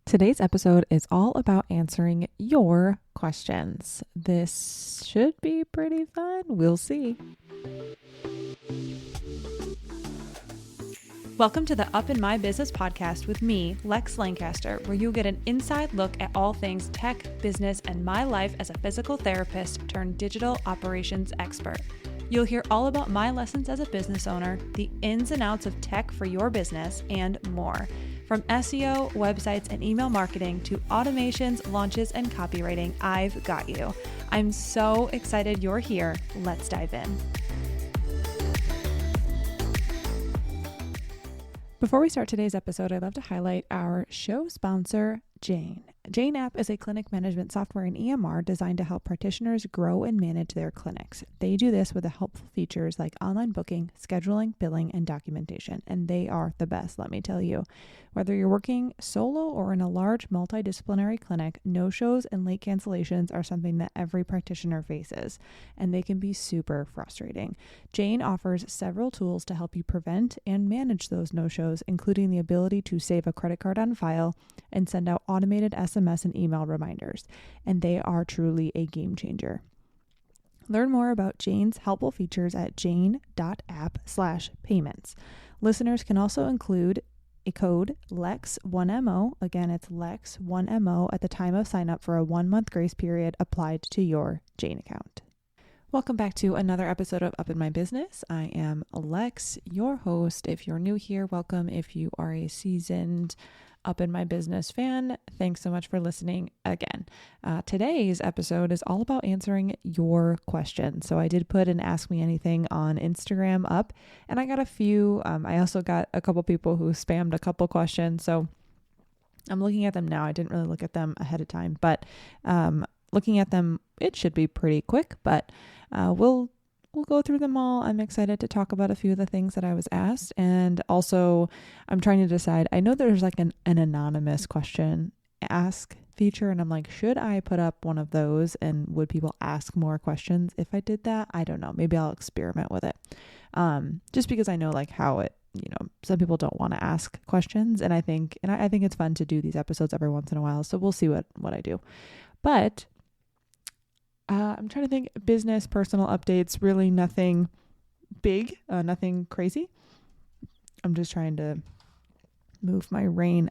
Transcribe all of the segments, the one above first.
Today's episode is all about answering your questions. This should be pretty fun. We'll see. Welcome to the Up in My Business podcast with me, Lex Lancaster, where you'll get an inside look at all things tech, business, and my life as a physical therapist turned digital operations expert. You'll hear all about my lessons as a business owner, the ins and outs of tech for your business, and more. From SEO, websites, and email marketing to automations, launches, and copywriting, I've got you. I'm so excited you're here. Let's dive in. Before we start today's episode, I'd love to highlight our show sponsor, Jane. Jane App is a clinic management software and EMR designed to help practitioners grow and manage their clinics. They do this with the helpful features like online booking, scheduling, billing, and documentation, and they are the best, let me tell you. Whether you're working solo or in a large multidisciplinary clinic, no-shows and late cancellations are something that every practitioner faces, and they can be super frustrating. Jane offers several tools to help you prevent and manage those no-shows, including the ability to save a credit card on file and send out automated SMS and email reminders, and they are truly a game changer. Learn more about Jane's helpful features at jane.app/payments. Listeners can also include a code LEX1MO. Again, it's LEX1MO at the time of sign up for a 1-month grace period applied to your Jane account. Welcome back to another episode of Up in My Business. I am Lex, your host. If you're new here, welcome. If you are a seasoned Up in My Business fan, thanks so much for listening again. Today's episode is all about answering your questions. So I did put an Ask Me Anything on Instagram up, and I got a few. I also got a couple people who spammed a couple questions. So I'm looking at them now. I didn't really look at them ahead of time, but looking at them, it should be pretty quick, but we'll go through them all. I'm excited to talk about a few of the things that I was asked. And also I'm trying to decide, I know there's like an anonymous question ask feature, and I'm like, should I put up one of those and would people ask more questions if I did that? I don't know. Maybe I'll experiment with it. Just because I know like how it, some people don't want to ask questions, and I think it's fun to do these episodes every once in a while. So we'll see what I do. But I'm trying to think, business, personal updates, really nothing big, nothing crazy. I'm just trying to move my rain.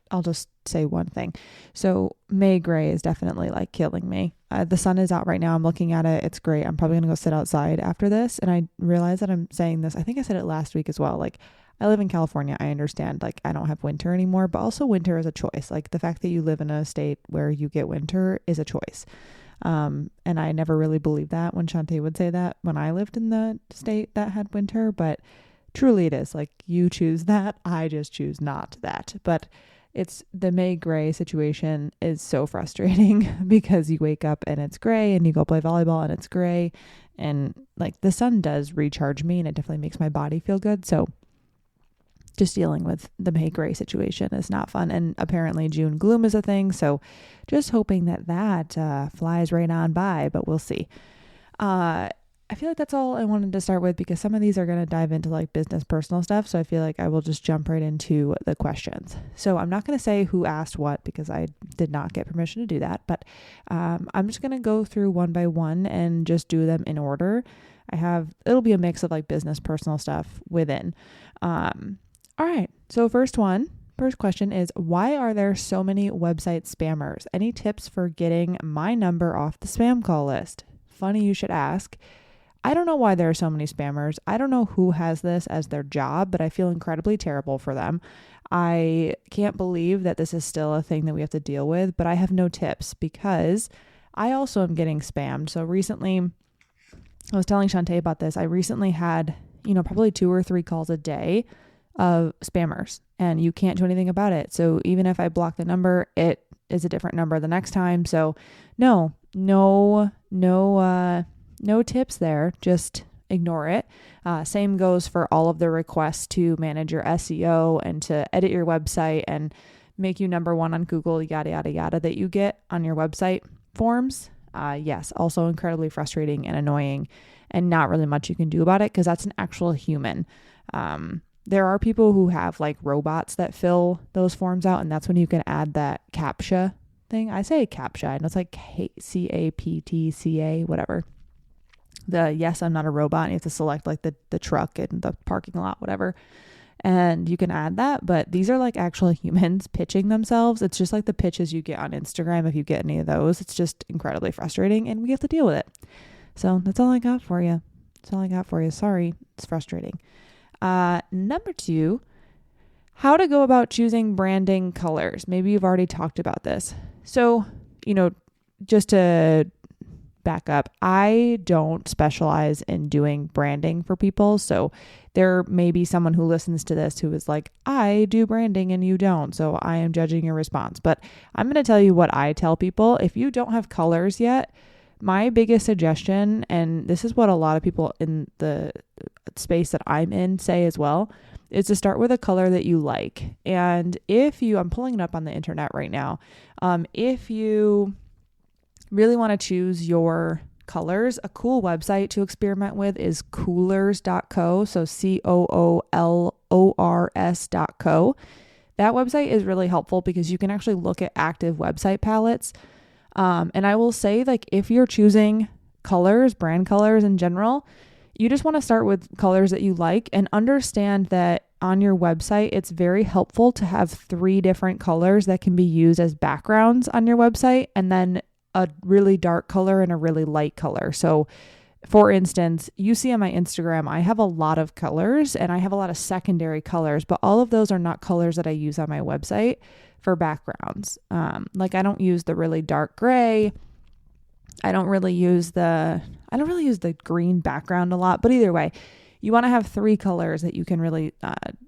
I'll just say one thing. So May gray is definitely like killing me. The sun is out right now. I'm looking at it. It's great. I'm probably going to go sit outside after this. And I realize that I'm saying this. I think I said it last week as well. Like, I live in California. I understand, like, I don't have winter anymore, but also winter is a choice. Like, the fact that you live in a state where you get winter is a choice. And I never really believed that when Shantae would say that when I lived in the state that had winter, but truly it is like, you choose that. I just choose not that. But it's the May gray situation is so frustrating because you wake up and it's gray, and you go play volleyball and it's gray, and like the sun does recharge me and it definitely makes my body feel good. So just dealing with the May gray situation is not fun. And apparently June gloom is a thing. So just hoping that flies right on by, but we'll see. I feel like that's all I wanted to start with, because some of these are going to dive into like business, personal stuff. So I feel like I will just jump right into the questions. So I'm not going to say who asked what, because I did not get permission to do that, but I'm just going to go through one by one and just do them in order. It'll be a mix of like business, personal stuff within. All right. So first question is, why are there so many website spammers? Any tips for getting my number off the spam call list? Funny you should ask. I don't know why there are so many spammers. I don't know who has this as their job, but I feel incredibly terrible for them. I can't believe that this is still a thing that we have to deal with, but I have no tips because I also am getting spammed. So recently, I was telling Shantae about this. I recently had, probably 2 or 3 calls a day of spammers, and you can't do anything about it. So even if I block the number, it is a different number the next time. So no tips there. Just ignore it. Same goes for all of the requests to manage your SEO and to edit your website and make you number 1 on Google, yada, yada, yada, that you get on your website forms. Yes, also incredibly frustrating and annoying, and not really much you can do about it because that's an actual human. there are people who have like robots that fill those forms out, and that's when you can add that CAPTCHA thing. I say CAPTCHA, and it's like CAPTCA, whatever. The yes, I'm not a robot, and you have to select like the truck and the parking lot, whatever. And you can add that, but these are like actual humans pitching themselves. It's just like the pitches you get on Instagram if you get any of those. It's just incredibly frustrating, and we have to deal with it. So that's all I got for you. Sorry, it's frustrating. Number 2, how to go about choosing branding colors. Maybe you've already talked about this. So, just to back up, I don't specialize in doing branding for people. So there may be someone who listens to this who is like, I do branding and you don't. So I am judging your response. But I'm going to tell you what I tell people. If you don't have colors yet, my biggest suggestion, and this is what a lot of people in the space that I'm in say as well, is to start with a color that you like. And I'm pulling it up on the internet right now. If you really want to choose your colors, a cool website to experiment with is coolors.co. So COOLORS.co. That website is really helpful because you can actually look at active website palettes. And I will say, like, if you're choosing colors, brand colors in general, you just want to start with colors that you like and understand that on your website, it's very helpful to have 3 different colors that can be used as backgrounds on your website, and then a really dark color and a really light color. So for instance, you see on my Instagram, I have a lot of colors and I have a lot of secondary colors, but all of those are not colors that I use on my website for backgrounds. Like I don't use the really dark gray. I don't really use the green background a lot, but either way, you want to have 3 colors that you can really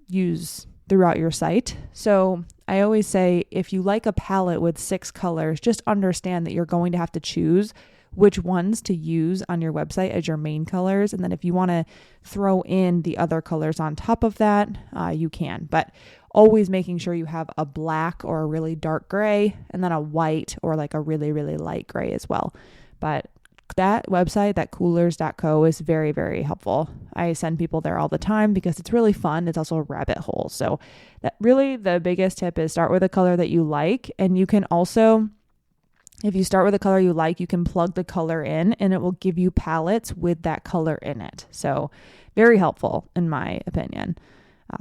use throughout your site. So I always say, if you like a palette with 6 colors, just understand that you're going to have to choose which ones to use on your website as your main colors. And then if you want to throw in the other colors on top of that, you can. But always making sure you have a black or a really dark gray, and then a white or like a really, really light gray as well. But that website, that coolors.co, is very, very helpful. I send people there all the time because it's really fun. It's also a rabbit hole. So that really the biggest tip is start with a color that you like. And you can also, if you start with a color you like, you can plug the color in and it will give you palettes with that color in it. So very helpful in my opinion.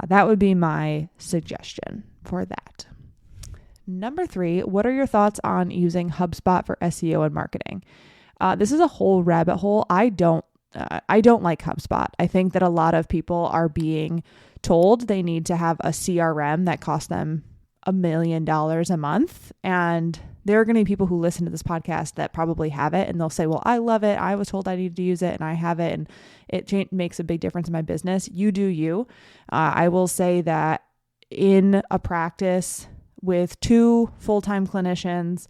That would be my suggestion for that. Number 3, what are your thoughts on using HubSpot for SEO and marketing? This is a whole rabbit hole. I don't like HubSpot. I think that a lot of people are being told they need to have a CRM that costs them $1 million a month. And there are going to be people who listen to this podcast that probably have it and they'll say, well, I love it. I was told I needed to use it and I have it and it makes a big difference in my business. You do you. I will say that in a practice with 2 full-time clinicians,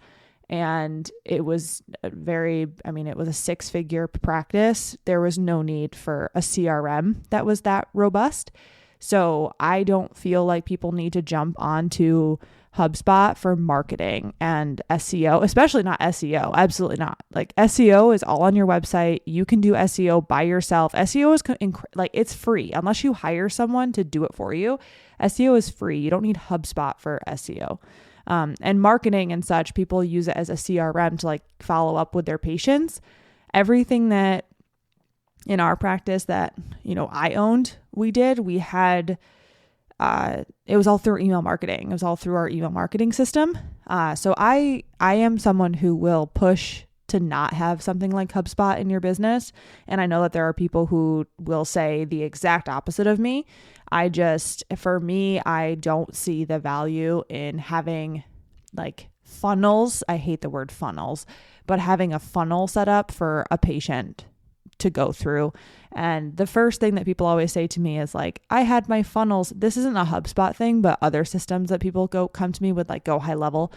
and it was it was a 6-figure practice. There was no need for a CRM that was that robust. So I don't feel like people need to jump onto HubSpot for marketing and SEO, especially not SEO. Absolutely not. Like SEO is all on your website. You can do SEO by yourself. SEO is it's free unless you hire someone to do it for you. SEO is free. You don't need HubSpot for SEO. And marketing and such, people use it as a CRM to like follow up with their patients. Everything that in our practice that, I owned, we had, it was all through email marketing. It was all through our email marketing system. So I am someone who will push to not have something like HubSpot in your business. And I know that there are people who will say the exact opposite of me. For me, I don't see the value in having like funnels. I hate the word funnels, but having a funnel set up for a patient to go through. And the first thing that people always say to me is like, I had my funnels. This isn't a HubSpot thing, but other systems that people come to me with like go high level.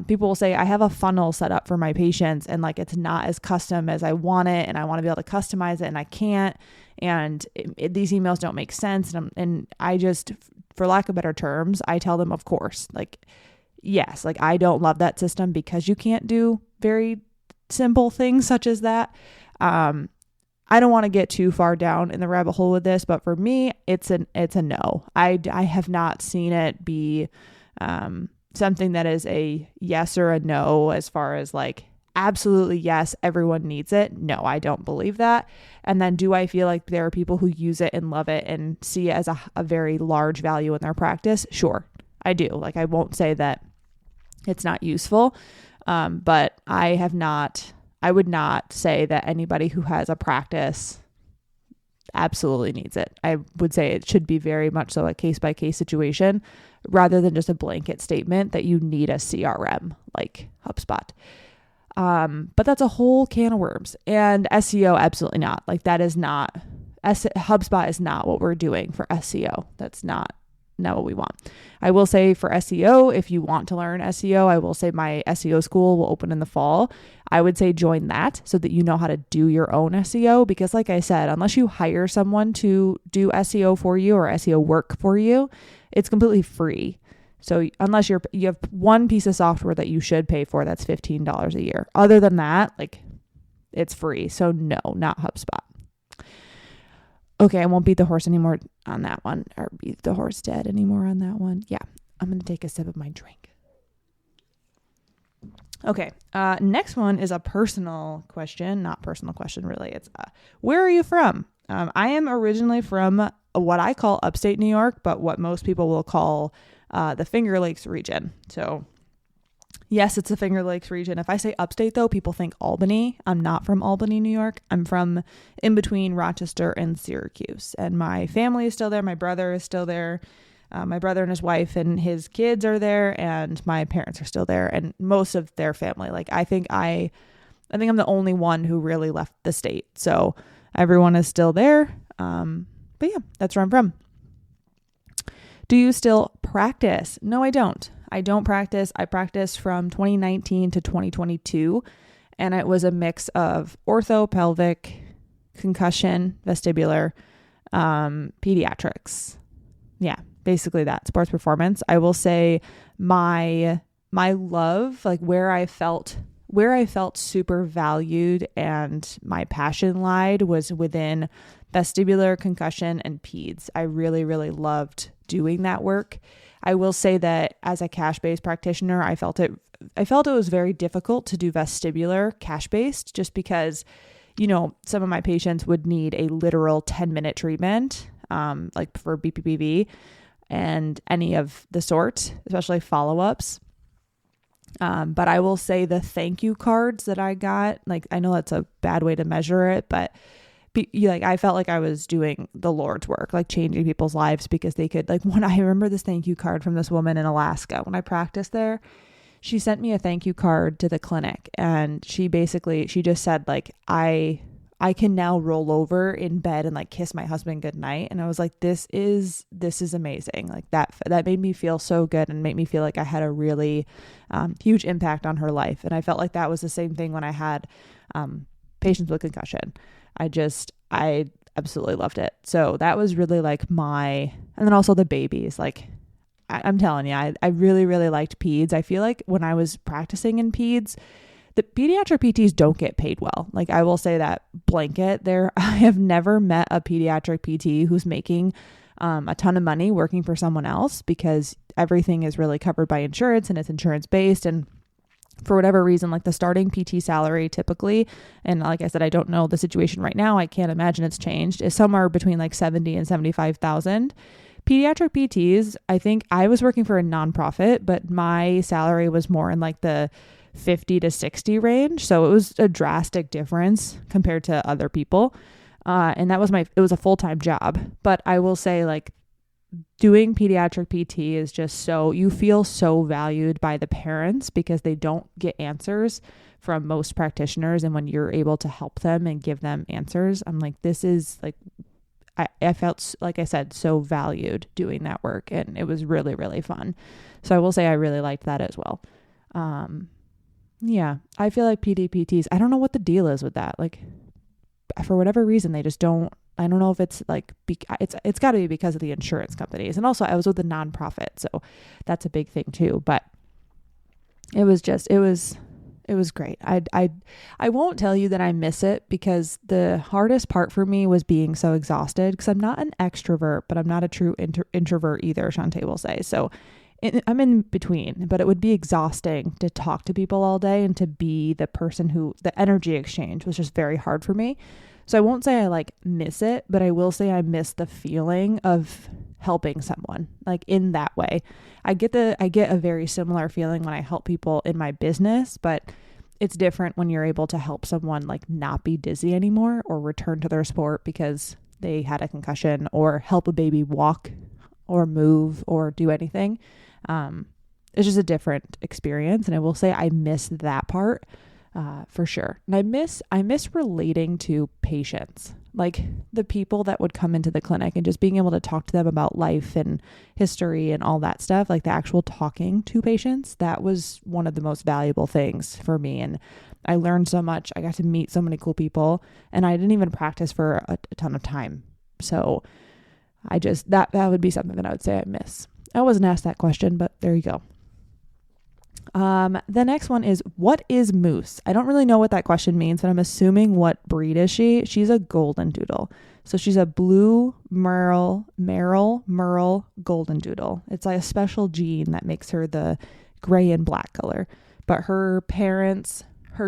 People will say, I have a funnel set up for my patients and like, it's not as custom as I want it. And I want to be able to customize it and I can't. And these emails don't make sense. And I just, for lack of better terms, I tell them, of course, like, yes, like I don't love that system because you can't do very simple things such as that. I don't want to get too far down in the rabbit hole with this, but for me, it's a no. I have not seen it be something that is a yes or a no as far as like, absolutely yes, everyone needs it. No, I don't believe that. And then do I feel like there are people who use it and love it and see it as a very large value in their practice? Sure, I do. Like, I won't say that it's not useful, but I would not say that anybody who has a practice absolutely needs it. I would say it should be very much so a case-by-case situation rather than just a blanket statement that you need a CRM like HubSpot. But that's a whole can of worms. And SEO, absolutely not. Like, that is not, HubSpot is not what we're doing for SEO. That's not what we want. I will say for SEO, if you want to learn SEO, I will say my SEO school will open in the fall. I would say join that so that you know how to do your own SEO, because like I said, unless you hire someone to do SEO for you or SEO work for you, it's completely free. So unless you have one piece of software that you should pay for, that's $15 a year. Other than that, like, it's free. So no, not HubSpot. Okay, I won't beat the horse anymore on that one, or beat the horse dead anymore on that one. Yeah, I'm going to take a sip of my drink. Okay, next one is a personal question. Not personal question, really. It's, where are you from? I am originally from what I call upstate New York, but what most people will call the Finger Lakes region. So yes, it's the Finger Lakes region. If I say upstate though, people think Albany. I'm not from Albany, New York. I'm from in between Rochester and Syracuse, and my family is still there. My brother is still there. My brother and his wife and his kids are there, and my parents are still there, and most of their family. Like, I think I'm the only one who really left the state. So everyone is still there. But yeah, that's where I'm from. Do you still practice? No, I don't. I don't practice. I practiced from 2019 to 2022, and it was a mix of ortho, pelvic, concussion, vestibular, pediatrics. Yeah, basically that, sports performance. I will say my love, like where I felt super valued and my passion lied, was within vestibular, concussion, and peds. I really, really loved doing that work. I will say that as a cash-based practitioner, I felt it was very difficult to do vestibular cash-based, just because, some of my patients would need a literal 10-minute treatment, like for BPPV and any of the sort, especially follow-ups. But I will say the thank you cards that I got, like, I know that's a bad way to measure it, but I felt like I was doing the Lord's work, like changing people's lives, because they could, like, when I remember this thank you card from this woman in Alaska, when I practiced there, she sent me a thank you card to the clinic, and she just said, like, I can now roll over in bed and like kiss my husband goodnight. And I was like, this is amazing. Like, that made me feel so good and made me feel like I had a really huge impact on her life. And I felt like that was the same thing when I had patients with concussion. I absolutely loved it. So that was really like and then also the babies, like, I'm telling you, I really, really liked peds. I feel like when I was practicing in peds, the pediatric PTs don't get paid well. Like, I will say that blanket there. I have never met a pediatric PT who's making a ton of money working for someone else, because everything is really covered by insurance and it's insurance based. And for whatever reason, like the starting PT salary typically, and like I said, I don't know the situation right now, I can't imagine it's changed, is somewhere between like 70 and 75,000. Pediatric PTs, I think I was working for a nonprofit, but my salary was more in like the 50 to 60 range. So it was a drastic difference compared to other people. And that was it was a full-time job. But I will say, like, doing pediatric PT is just you feel so valued by the parents, because they don't get answers from most practitioners. And when you're able to help them and give them answers, I'm like, this is like, I felt, like I said, so valued doing that work, and it was really, really fun. So I will say I really liked that as well. Yeah, I feel like PDPTs, I don't know what the deal is with that. Like, for whatever reason, they just don't, I don't know if it's like, it's got to be because of the insurance companies. And also I was with a nonprofit, so that's a big thing too. But it was It was great. I won't tell you that I miss it, because the hardest part for me was being so exhausted, because I'm not an extrovert, but I'm not a true introvert either, Shantae will say. So I'm in between, but it would be exhausting to talk to people all day and to be the person who, the energy exchange was just very hard for me. So I won't say I like miss it, but I will say I miss the feeling of helping someone, like in that way. I get a very similar feeling when I help people in my business, but it's different when you're able to help someone like not be dizzy anymore, or return to their sport because they had a concussion, or help a baby walk or move or do anything. It's just a different experience. And I will say I miss that part, for sure. And I miss relating to patients, like the people that would come into the clinic, and just being able to talk to them about life and history and all that stuff, like the actual talking to patients. That was one of the most valuable things for me. And I learned so much. I got to meet so many cool people, and I didn't even practice for a ton of time. So I just, that would be something that I would say I miss. I wasn't asked that question, but there you go. The next one is, what is moose? I don't really know what that question means, but I'm assuming what breed is she? She's a golden doodle. So she's a blue merle golden doodle. It's like a special gene that makes her the gray and black color. But her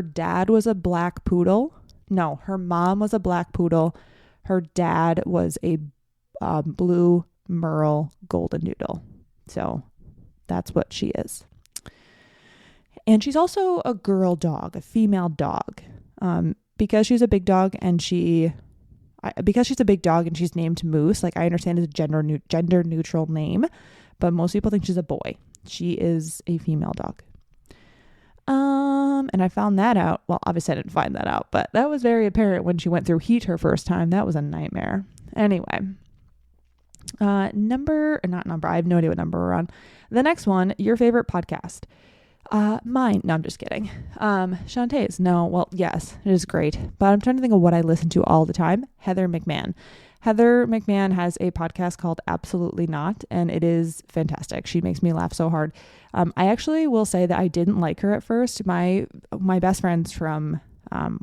dad was a black poodle. No, her mom was a black poodle. Her dad was a blue merle golden doodle. So that's what she is. And she's also a girl dog, a female dog, because she's a big dog, and because she's a big dog and she's named Moose. Like, I understand it's a gender neutral name, but most people think she's a boy. She is a female dog. And I found that out. Well, obviously I didn't find that out, but that was very apparent when she went through heat her first time. That was a nightmare. Anyway, I have no idea what number we're on. The next one, your favorite podcast. Mine. No, I'm just kidding. Shantae's. No, well, yes, it is great. But I'm trying to think of what I listen to all the time. Heather McMahon. Heather McMahon has a podcast called Absolutely Not, and it is fantastic. She makes me laugh so hard. I actually will say that I didn't like her at first. My best friends from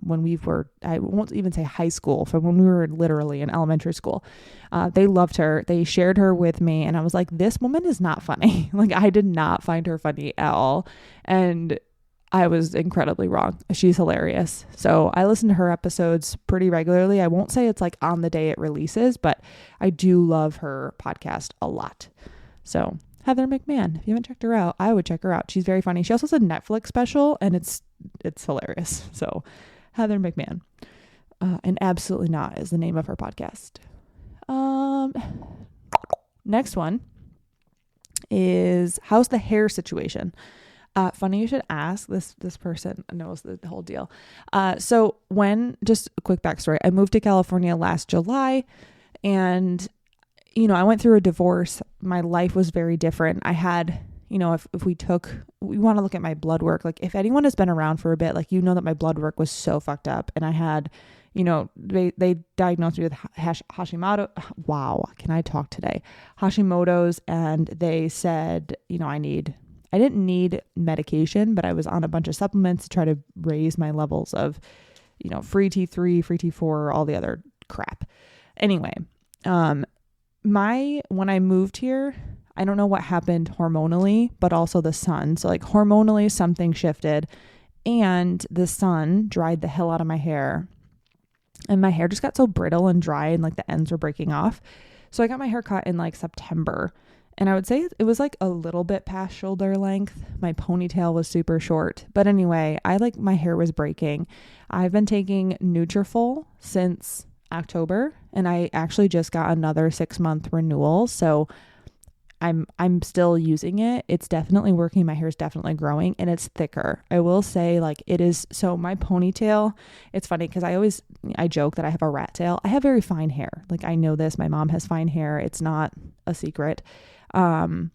when we were, I won't even say high school, from when we were literally in elementary school, they loved her. They shared her with me, and I was like, this woman is not funny. Like, I did not find her funny at all. And I was incredibly wrong. She's hilarious. So I listen to her episodes pretty regularly. I won't say it's like on the day it releases, but I do love her podcast a lot. So Heather McMahon, if you haven't checked her out, I would check her out. She's very funny. She also has a Netflix special, and it's hilarious. So Heather McMahon, and Absolutely Not is the name of her podcast. Next one is, how's the hair situation? Funny you should ask. This person knows the whole deal. So just a quick backstory. I moved to California last July, and I went through a divorce. My life was very different. I had, if we want to look at my blood work, like if anyone has been around for a bit, like, that my blood work was so fucked up, and I had, they diagnosed me with Hashimoto. Wow. Can I talk today? Hashimoto's. And they said, I didn't need medication, but I was on a bunch of supplements to try to raise my levels of, free T3, free T4, all the other crap. Anyway, when I moved here, I don't know what happened hormonally, but also the sun. So like hormonally, something shifted, and the sun dried the hell out of my hair, and my hair just got so brittle and dry, and like the ends were breaking off. So I got my hair cut in like September, and I would say it was like a little bit past shoulder length. My ponytail was super short, but anyway, my hair was breaking. I've been taking Nutrafol since October, and I actually just got another 6-month renewal. So I'm still using it. It's definitely working. My hair is definitely growing, and it's thicker. I will say, like, it is. So my ponytail, it's funny because I joke that I have a rat tail. I have very fine hair. Like, I know this. My mom has fine hair. It's not a secret. I've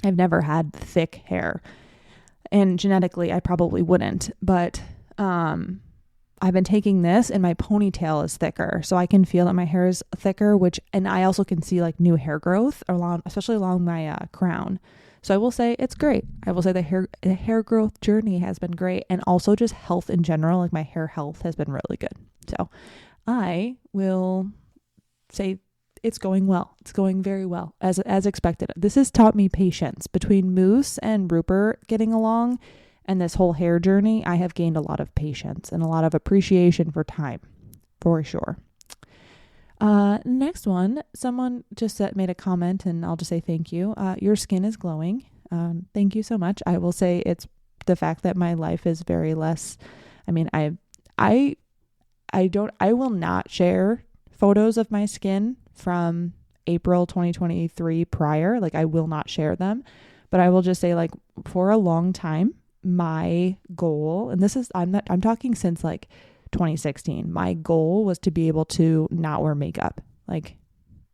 never had thick hair, and genetically I probably wouldn't, but I've been taking this, and my ponytail is thicker, so I can feel that my hair is thicker, and I also can see like new hair growth especially along my crown. So I will say it's great. I will say the hair growth journey has been great, and also just health in general, like my hair health has been really good. So I will say it's going well. It's going very well as expected. This has taught me patience. Between Moose and Rupert getting along and this whole hair journey, I have gained a lot of patience and a lot of appreciation for time, for sure. Next one, someone just made a comment, and I'll just say thank you. Your skin is glowing. Thank you so much. I will say it's the fact that my life is very less. I mean, I will not share photos of my skin from April 2023 prior. Like, I will not share them, but I will just say, like, for a long time, my goal, and this is, I'm talking since like 2016, my goal was to be able to not wear makeup. Like,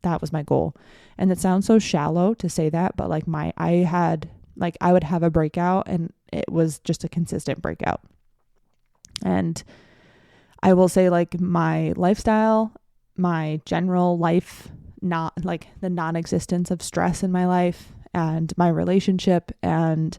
that was my goal. And it sounds so shallow to say that, but like I would have a breakout and it was just a consistent breakout. And I will say, like, my lifestyle, my general life, not like the non-existence of stress in my life, and my relationship, and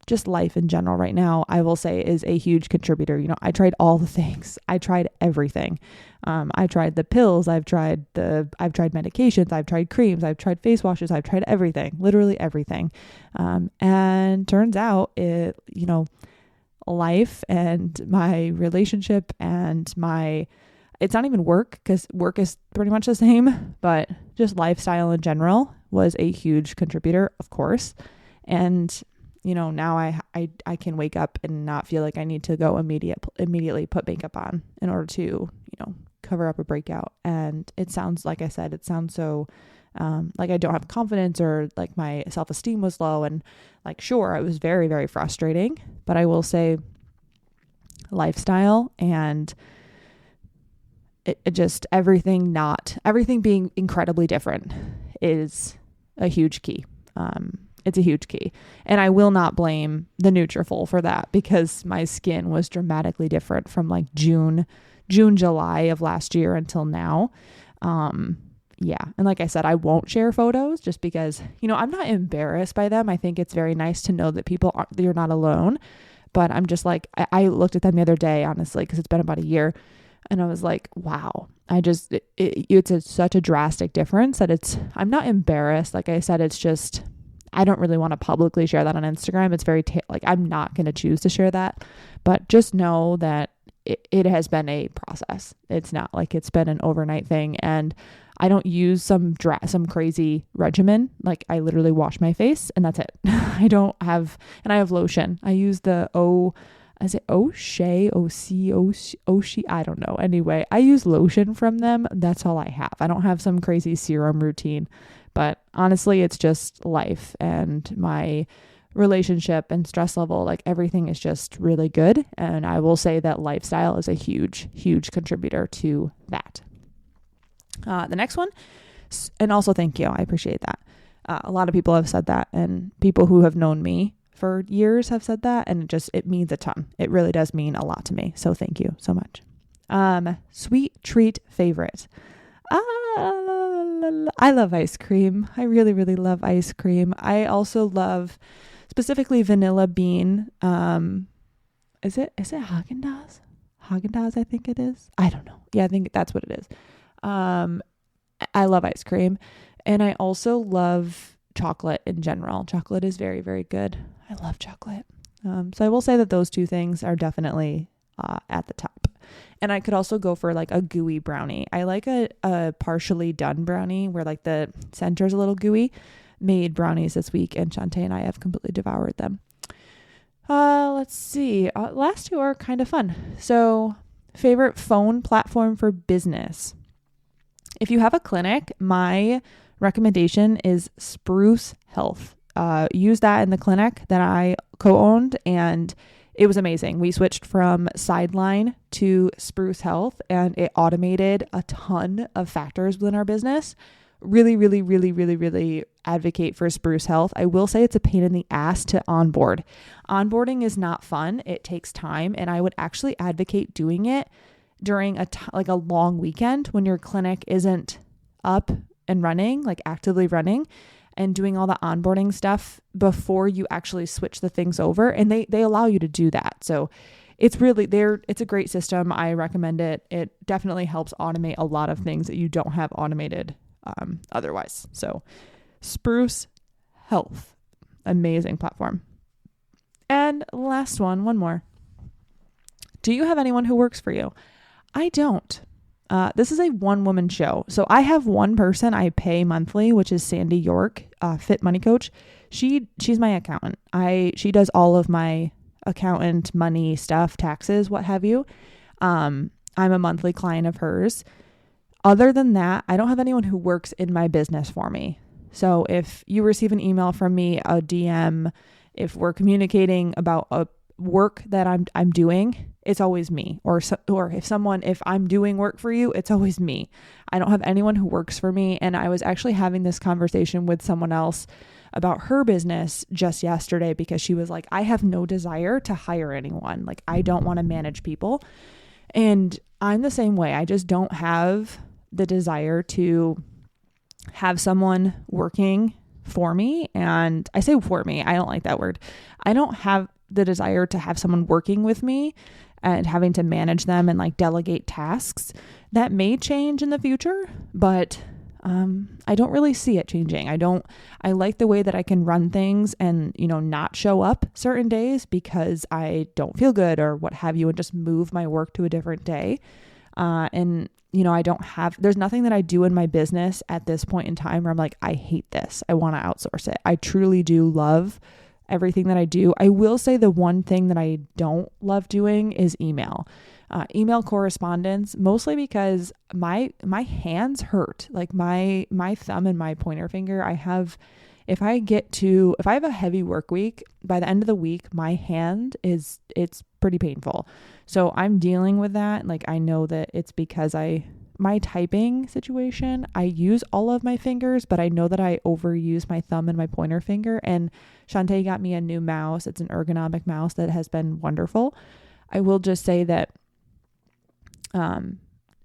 just life in general right now, I will say is a huge contributor. You know, I tried all the things. I tried everything. I tried the pills. I've tried medications. I've tried creams. I've tried face washes. I've tried everything, literally everything. And turns out life and my relationship and it's not even work, because work is pretty much the same, but just lifestyle in general was a huge contributor, of course. And now I can wake up and not feel like I need to go immediately put makeup on in order to, cover up a breakout. And it sounds, like I said, it sounds so, like I don't have confidence, or like my self-esteem was low. And like, sure, it was very, very frustrating, but I will say lifestyle and it just everything being incredibly different is a huge key. It's a huge key. And I will not blame the Nutrafol for that, because my skin was dramatically different from like June, July of last year until now. Yeah. And like I said, I won't share photos just because, I'm not embarrassed by them. I think it's very nice to know that you're not alone, but I'm just like, I looked at them the other day, honestly, because it's been about a year, and I was like, wow, it's such a drastic difference that I'm not embarrassed. Like I said, it's just, I don't really want to publicly share that on Instagram. It's very, I'm not going to choose to share that, but just know that it has been a process. It's not like it's been an overnight thing. And I don't use some crazy regimen. Like, I literally wash my face and that's it. I have lotion. I use the O'Shea, I don't know. Anyway, I use lotion from them. That's all I have. I don't have some crazy serum routine, but honestly, it's just life and my relationship and stress level. Like, everything is just really good. And I will say that lifestyle is a huge, huge contributor to that. The next one, and also thank you. I appreciate that. A lot of people have said that, and people who have known me for years have said that, and it means a ton. It really does mean a lot to me. So thank you so much. Sweet treat favorite. I love ice cream. I really, really love ice cream. I also love specifically vanilla bean. Is it Häagen-Dazs? Häagen-Dazs, I think it is. I don't know. Yeah, I think that's what it is. I love ice cream, and I also love chocolate in general. Chocolate is very, very good. I love chocolate. So I will say that those two things are definitely at the top. And I could also go for like a gooey brownie. I like a partially done brownie where like the center is a little gooey. Made brownies this week, and Shantae and I have completely devoured them. Let's see. Last two are kind of fun. So, favorite phone platform for business. If you have a clinic, my recommendation is Spruce Health. Use that in the clinic that I co-owned, and it was amazing. We switched from Sideline to Spruce Health, and it automated a ton of factors within our business. Really, really, really, really, really advocate for Spruce Health. I will say it's a pain in the ass to onboard. Onboarding is not fun. It takes time, and I would actually advocate doing it during a long weekend when your clinic isn't up and running, like actively running. and doing all the onboarding stuff before you actually switch the things over. And they allow you to do that. So it's really it's a great system. I recommend it. It definitely helps automate a lot of things that you don't have automated otherwise. So Spruce Health, amazing platform. And last one more. Do you have anyone who works for you? I don't. This is a one-woman show. So I have one person I pay monthly, which is Sandy York, Fit Money Coach. She's my accountant. She does all of my accountant money stuff, taxes, what have you. I'm a monthly client of hers. Other than that, I don't have anyone who works in my business for me. So if you receive an email from me, a DM, if we're communicating about a work that I'm doing, it's always me. Or if I'm doing work for you, it's always me. I don't have anyone who works for me. And I was actually having this conversation with someone else about her business just yesterday, because she was like, I have no desire to hire anyone. Like, I don't want to manage people. And I'm the same way. I just don't have the desire to have someone working for me. And I say for me, I don't like that word. I don't have the desire to have someone working with me and having to manage them and like delegate tasks. That may change in the future, but I don't really see it changing. I like the way that I can run things and, not show up certain days because I don't feel good or what have you, and just move my work to a different day. There's nothing that I do in my business at this point in time where I'm like, I hate this. I want to outsource it. I truly do love everything that I do. I will say the one thing that I don't love doing is email correspondence, mostly because my hands hurt. Like my thumb and my pointer finger, if I have a heavy work week, by the end of the week, my hand it's pretty painful. So I'm dealing with that. Like, I know that it's because my typing situation, I use all of my fingers, but I know that I overuse my thumb and my pointer finger. And Shantae got me a new mouse. It's an ergonomic mouse that has been wonderful. I will just say that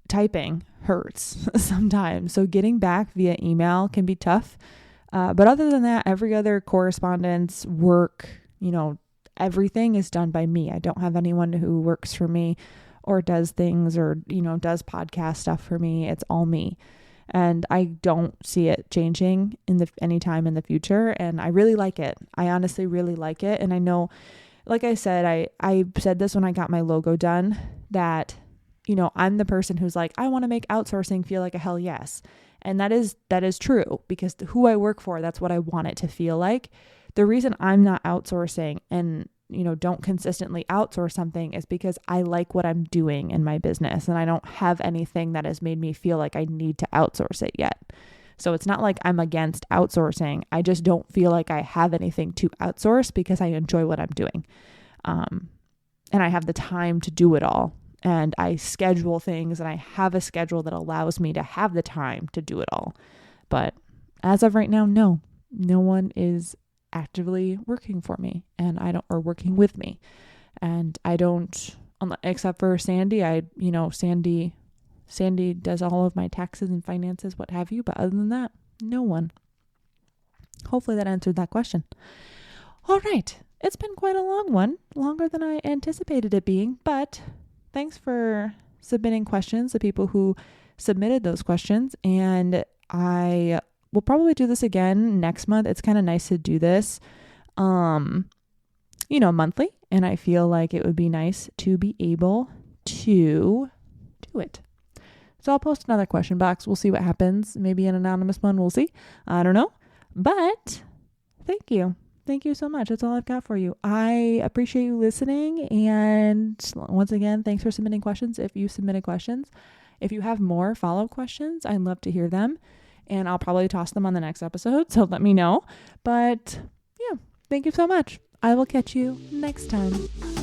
typing hurts sometimes. So getting back via email can be tough. But other than that, every other correspondence, work, everything is done by me. I don't have anyone who works for me or does things or, does podcast stuff for me. It's all me. And I don't see it changing anytime in the future. And I really like it. I honestly really like it. And I know, like I said, I said this when I got my logo done, that, I'm the person who's like, I want to make outsourcing feel like a hell yes. And that is true, because who I work for, that's what I want it to feel like. The reason I'm not outsourcing and, don't consistently outsource something is because I like what I'm doing in my business, and I don't have anything that has made me feel like I need to outsource it yet. So it's not like I'm against outsourcing. I just don't feel like I have anything to outsource because I enjoy what I'm doing. And I have the time to do it all. And I schedule things, and I have a schedule that allows me to have the time to do it all. But as of right now, no one is actively working for me or working with me. And I don't, except for Sandy, Sandy does all of my taxes and finances, what have you. But other than that, no one. Hopefully that answered that question. All right. It's been quite a long one, longer than I anticipated it being, but thanks for submitting questions, the people who submitted those questions. And I will probably do this again next month. It's kind of nice to do this, monthly. And I feel like it would be nice to be able to do it. So I'll post another question box. We'll see what happens. Maybe an anonymous one. We'll see. I don't know. But thank you. Thank you so much. That's all I've got for you. I appreciate you listening. And once again, thanks for submitting questions. If you submitted questions, if you have more follow-up questions, I'd love to hear them. And I'll probably toss them on the next episode. So let me know. But yeah, thank you so much. I will catch you next time.